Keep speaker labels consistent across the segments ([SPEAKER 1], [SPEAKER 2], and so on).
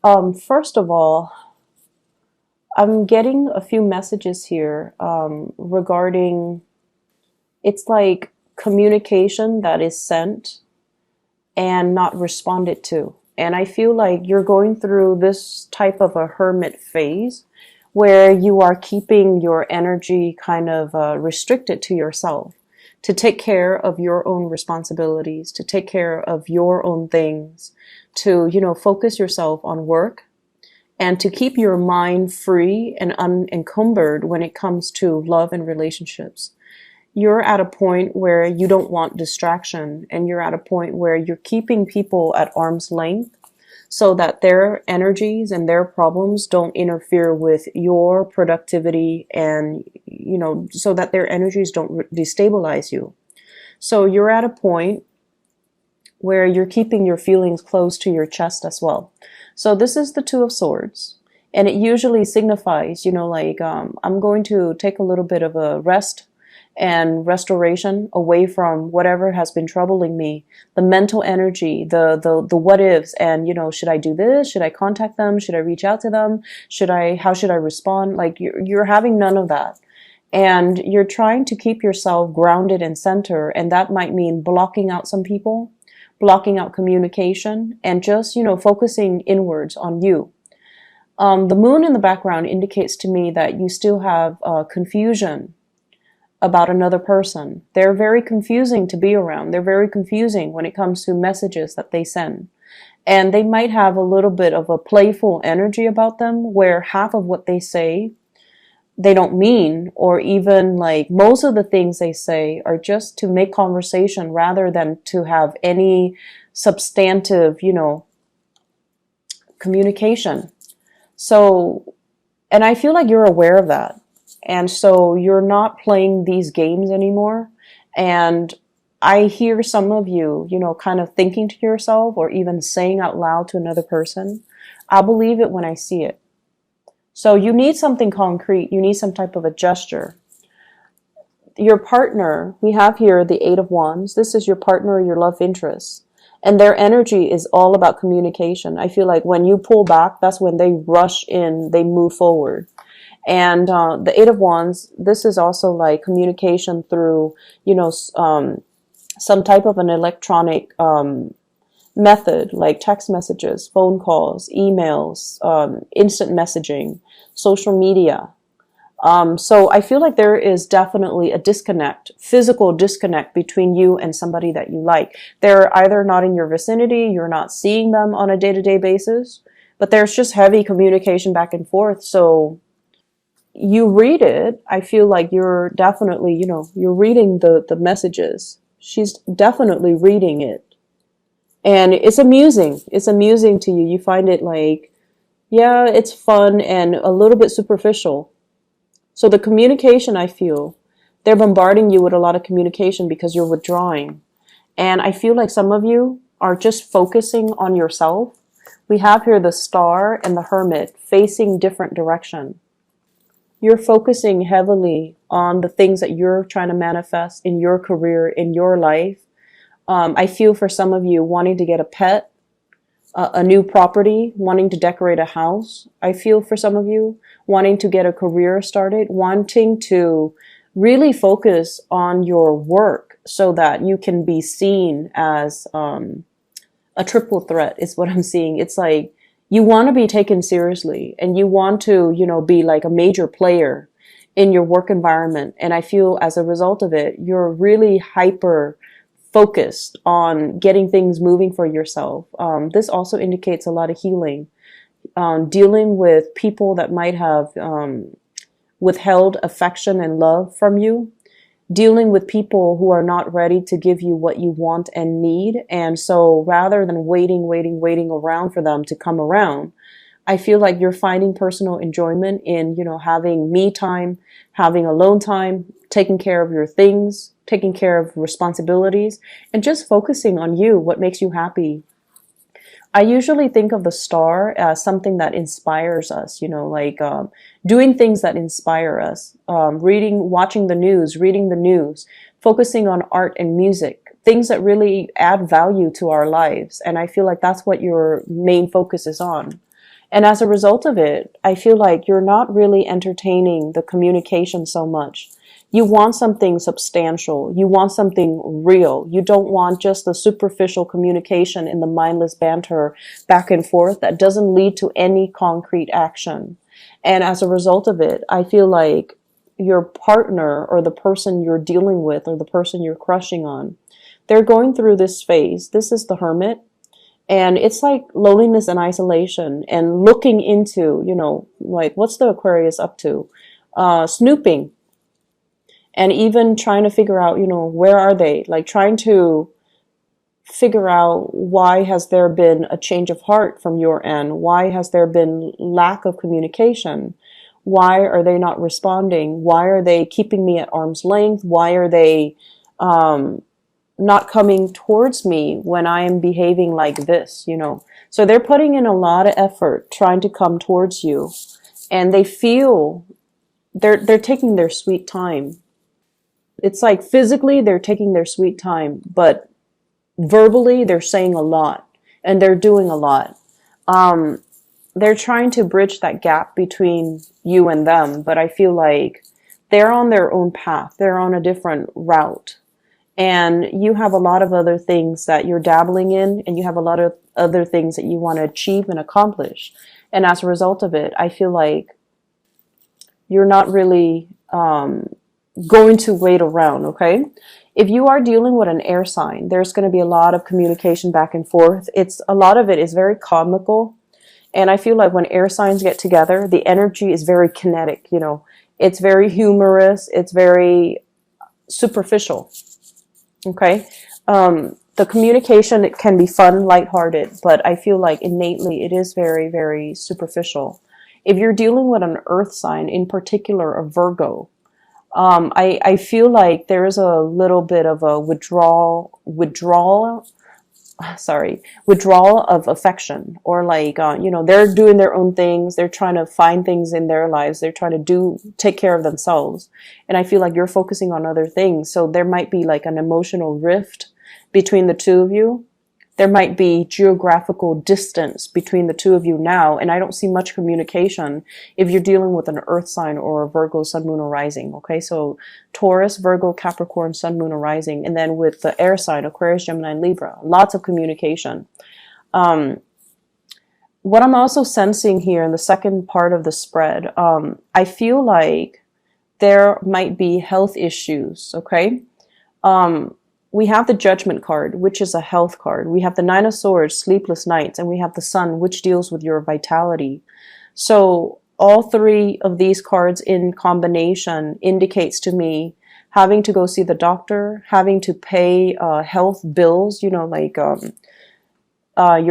[SPEAKER 1] First of all, I'm getting a few messages here regarding it's like communication that is sent and not responded to. And I feel like you're going through this type of a hermit phase where you are keeping your energy kind of restricted to yourself to take care of your own responsibilities, to take care of your own things, to, focus yourself on work and to keep your mind free and unencumbered when it comes to love and relationships. You're at a point where you don't want distraction, and you're at a point where you're keeping people at arm's length so that their energies and their problems don't interfere with your productivity, and so that their energies don't destabilize you. So you're at a point where you're keeping your feelings close to your chest as well. So this is the Two of Swords, and it usually signifies, I'm going to take a little bit of a rest and restoration away from whatever has been troubling me, the mental energy, the what ifs, and should I do this? Should I contact them? Should I reach out to them? How should I respond? Like you're having none of that. And you're trying to keep yourself grounded and center, and that might mean blocking out some people, blocking out communication, and just, focusing inwards on you. The moon in the background indicates to me that you still have confusion about another person. They're very confusing to be around. They're very confusing when it comes to messages that they send. And they might have a little bit of a playful energy about them where half of what they say they don't mean, or even like most of the things they say are just to make conversation rather than to have any substantive, communication. So, and I feel like you're aware of that. And so you're not playing these games anymore. And I hear some of you, kind of thinking to yourself or even saying out loud to another person, I believe it when I see it. So you need something concrete. You need some type of a gesture. Your partner, we have here the Eight of Wands. This is your partner or your love interest. And their energy is all about communication. I feel like when you pull back, that's when they rush in, they move forward. And the Eight of Wands, this is also like communication through, some type of an electronic method, like text messages, phone calls, emails, instant messaging, social media. So I feel like there is definitely a disconnect, physical disconnect between you and somebody that you like. They're either not in your vicinity, you're not seeing them on a day-to-day basis, but there's just heavy communication back and forth. So you read it, I feel like you're definitely, you're reading the messages. She's definitely reading it. And it's amusing. It's amusing to you. You find it like, yeah, it's fun and a little bit superficial. So the communication, I feel, they're bombarding you with a lot of communication because you're withdrawing. And I feel like some of you are just focusing on yourself. We have here the Star and the Hermit facing different direction. You're focusing heavily on the things that you're trying to manifest in your career, in your life. I feel for some of you wanting to get a pet, a new property, wanting to decorate a house. I feel for some of you wanting to get a career started, wanting to really focus on your work so that you can be seen as a triple threat is what I'm seeing. It's like you want to be taken seriously and you want to, be like a major player in your work environment. And I feel as a result of it, you're really hyper focused on getting things moving for yourself. This also indicates a lot of healing, dealing with people that might have withheld affection and love from you, dealing with people who are not ready to give you what you want and need. And so rather than waiting around for them to come around, I feel like you're finding personal enjoyment in, having me time, having alone time, taking care of your things, taking care of responsibilities, and just focusing on you, what makes you happy. I usually think of the Star as something that inspires us, doing things that inspire us, watching the news, reading the news, focusing on art and music, things that really add value to our lives. And I feel like that's what your main focus is on. And as a result of it, I feel like you're not really entertaining the communication so much. You want something substantial. You want something real. You don't want just the superficial communication and the mindless banter back and forth that doesn't lead to any concrete action. And as a result of it, I feel like your partner or the person you're dealing with or the person you're crushing on, they're going through this phase. This is the hermit. And it's like loneliness and isolation and looking into, like what's the Aquarius up to? Snooping and even trying to figure out, where are they? Like trying to figure out why has there been a change of heart from your end? Why has there been lack of communication? Why are they not responding? Why are they keeping me at arm's length? Why are they not coming towards me when I am behaving like this, So they're putting in a lot of effort trying to come towards you, and they feel they're taking their sweet time. It's like physically they're taking their sweet time, but verbally they're saying a lot and they're doing a lot. They're trying to bridge that gap between you and them, but I feel like they're on their own path. They're on a different route. And you have a lot of other things that you're dabbling in, and you have a lot of other things that you want to achieve and accomplish. And as a result of it, I feel like you're not really going to wait around, okay? If you are dealing with an air sign, there's going to be a lot of communication back and forth. A lot of it is very comical. And I feel like when air signs get together, the energy is very kinetic, It's very humorous. It's very superficial. Okay. The communication, it can be fun, lighthearted, but I feel like innately it is very, very superficial. If you're dealing with an earth sign, in particular a Virgo, I feel like there is a little bit of a withdrawal of affection, or like, they're doing their own things. They're trying to find things in their lives. They're trying to take care of themselves. And I feel like you're focusing on other things. So there might be like an emotional rift between the two of you. There might be geographical distance between the two of you now. And I don't see much communication if you're dealing with an earth sign or a Virgo, sun, moon, or rising. Okay. So Taurus, Virgo, Capricorn, sun, moon, or rising. And then with the air sign, Aquarius, Gemini, and Libra, lots of communication. What I'm also sensing here in the second part of the spread, I feel like there might be health issues. Okay. We have the Judgment card, which is a health card. We have the Nine of Swords, sleepless nights, and we have the Sun, which deals with your vitality. So all three of these cards in combination indicates to me having to go see the doctor, having to pay health bills, your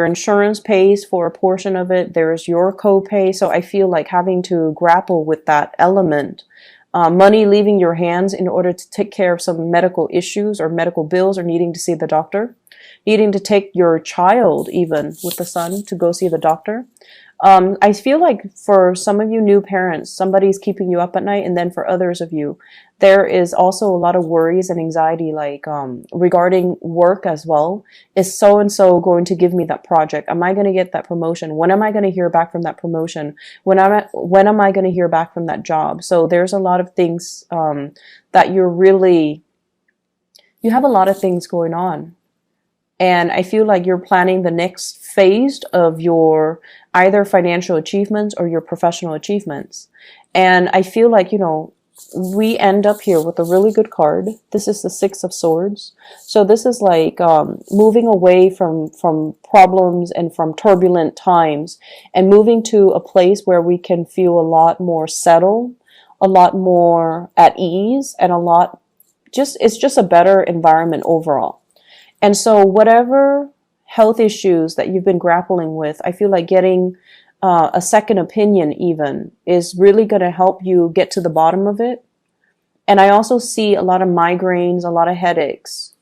[SPEAKER 1] insurance pays for a portion of it. There's your copay. So I feel like having to grapple with that element. Money leaving your hands in order to take care of some medical issues or medical bills, or needing to see the doctor, needing to take your child even with the Sun to go see the doctor. I feel like for some of you new parents, somebody's keeping you up at night. And then for others of you, there is also a lot of worries and anxiety, like regarding work as well. Is so-and-so going to give me that project? Am I going to get that promotion? When am I going to hear back from that promotion? When am I going to hear back from that job? So there's a lot of things that you have a lot of things going on. And I feel like you're planning the next phase of your either financial achievements or your professional achievements. And I feel like, we end up here with a really good card. This is the Six of Swords. So this is like moving away from problems and from turbulent times, and moving to a place where we can feel a lot more settled, a lot more at ease, and it's just a better environment overall. And so whatever health issues that you've been grappling with, I feel like getting a second opinion even is really going to help you get to the bottom of it. And I also see a lot of migraines, a lot of headaches.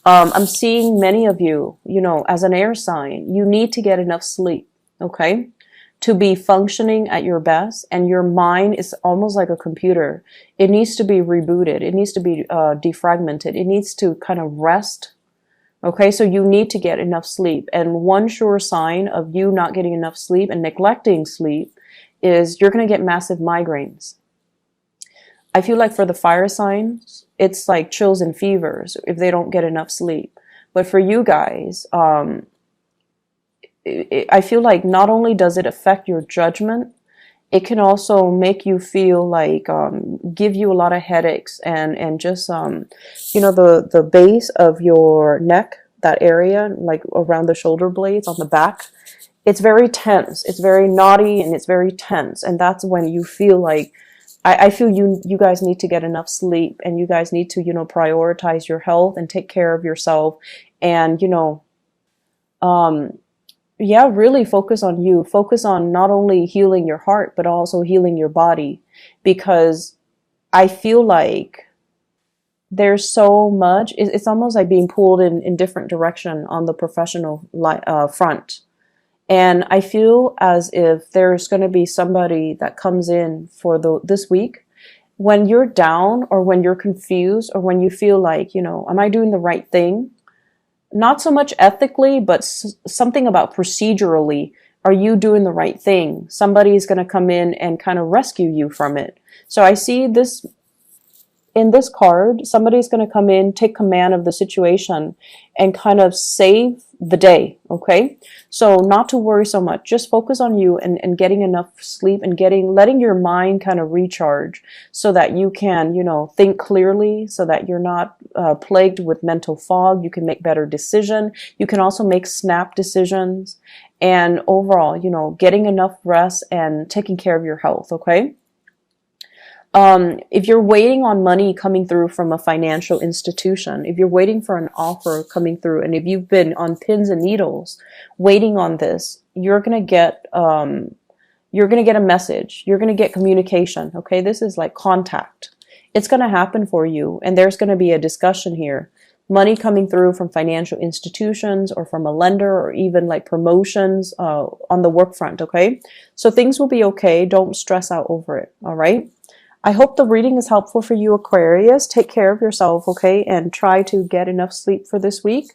[SPEAKER 1] I'm seeing many of you, as an air sign, you need to get enough sleep, okay, to be functioning at your best. And your mind is almost like a computer. It needs to be rebooted. It needs to be defragmented. It needs to kind of rest. Okay, so you need to get enough sleep. And one sure sign of you not getting enough sleep and neglecting sleep is you're going to get massive migraines. I feel like for the fire signs, it's like chills and fevers if they don't get enough sleep. But for you guys, I feel like not only does it affect your judgment, it can also make you feel like give you a lot of headaches and just the base of your neck, that area like around the shoulder blades on the back, it's very tense, it's very knotty, and it's very tense, and that's when you feel like I feel you guys need to get enough sleep, and you guys need to prioritize your health and take care of yourself, and um yeah, really focus on you. Focus on not only healing your heart, but also healing your body. Because I feel like there's so much, it's almost like being pulled in different direction on the professional front. And I feel as if there's going to be somebody that comes in for this week when you're down or when you're confused or when you feel like, am I doing the right thing? Not so much ethically, but something about procedurally. Are you doing the right thing? Somebody's going to come in and kind of rescue you from it. So I see this in this card. Somebody's going to come in, take command of the situation, and kind of save the day. Okay. So not to worry so much. Just focus on you and getting enough sleep and letting your mind kind of recharge so that you can, think clearly, so that you're not plagued with mental fog. You can make better decisions. You can also make snap decisions, and overall, getting enough rest and taking care of your health. Okay. If you're waiting on money coming through from a financial institution, if you're waiting for an offer coming through, and if you've been on pins and needles waiting on this, you're gonna get a message. You're gonna get communication. Okay, this is like contact. It's gonna happen for you, and there's gonna be a discussion here. Money coming through from financial institutions or from a lender, or even like promotions on the work front. Okay, so things will be okay. Don't stress out over it. All right. I hope the reading is helpful for you, Aquarius. Take care of yourself, okay? And try to get enough sleep for this week.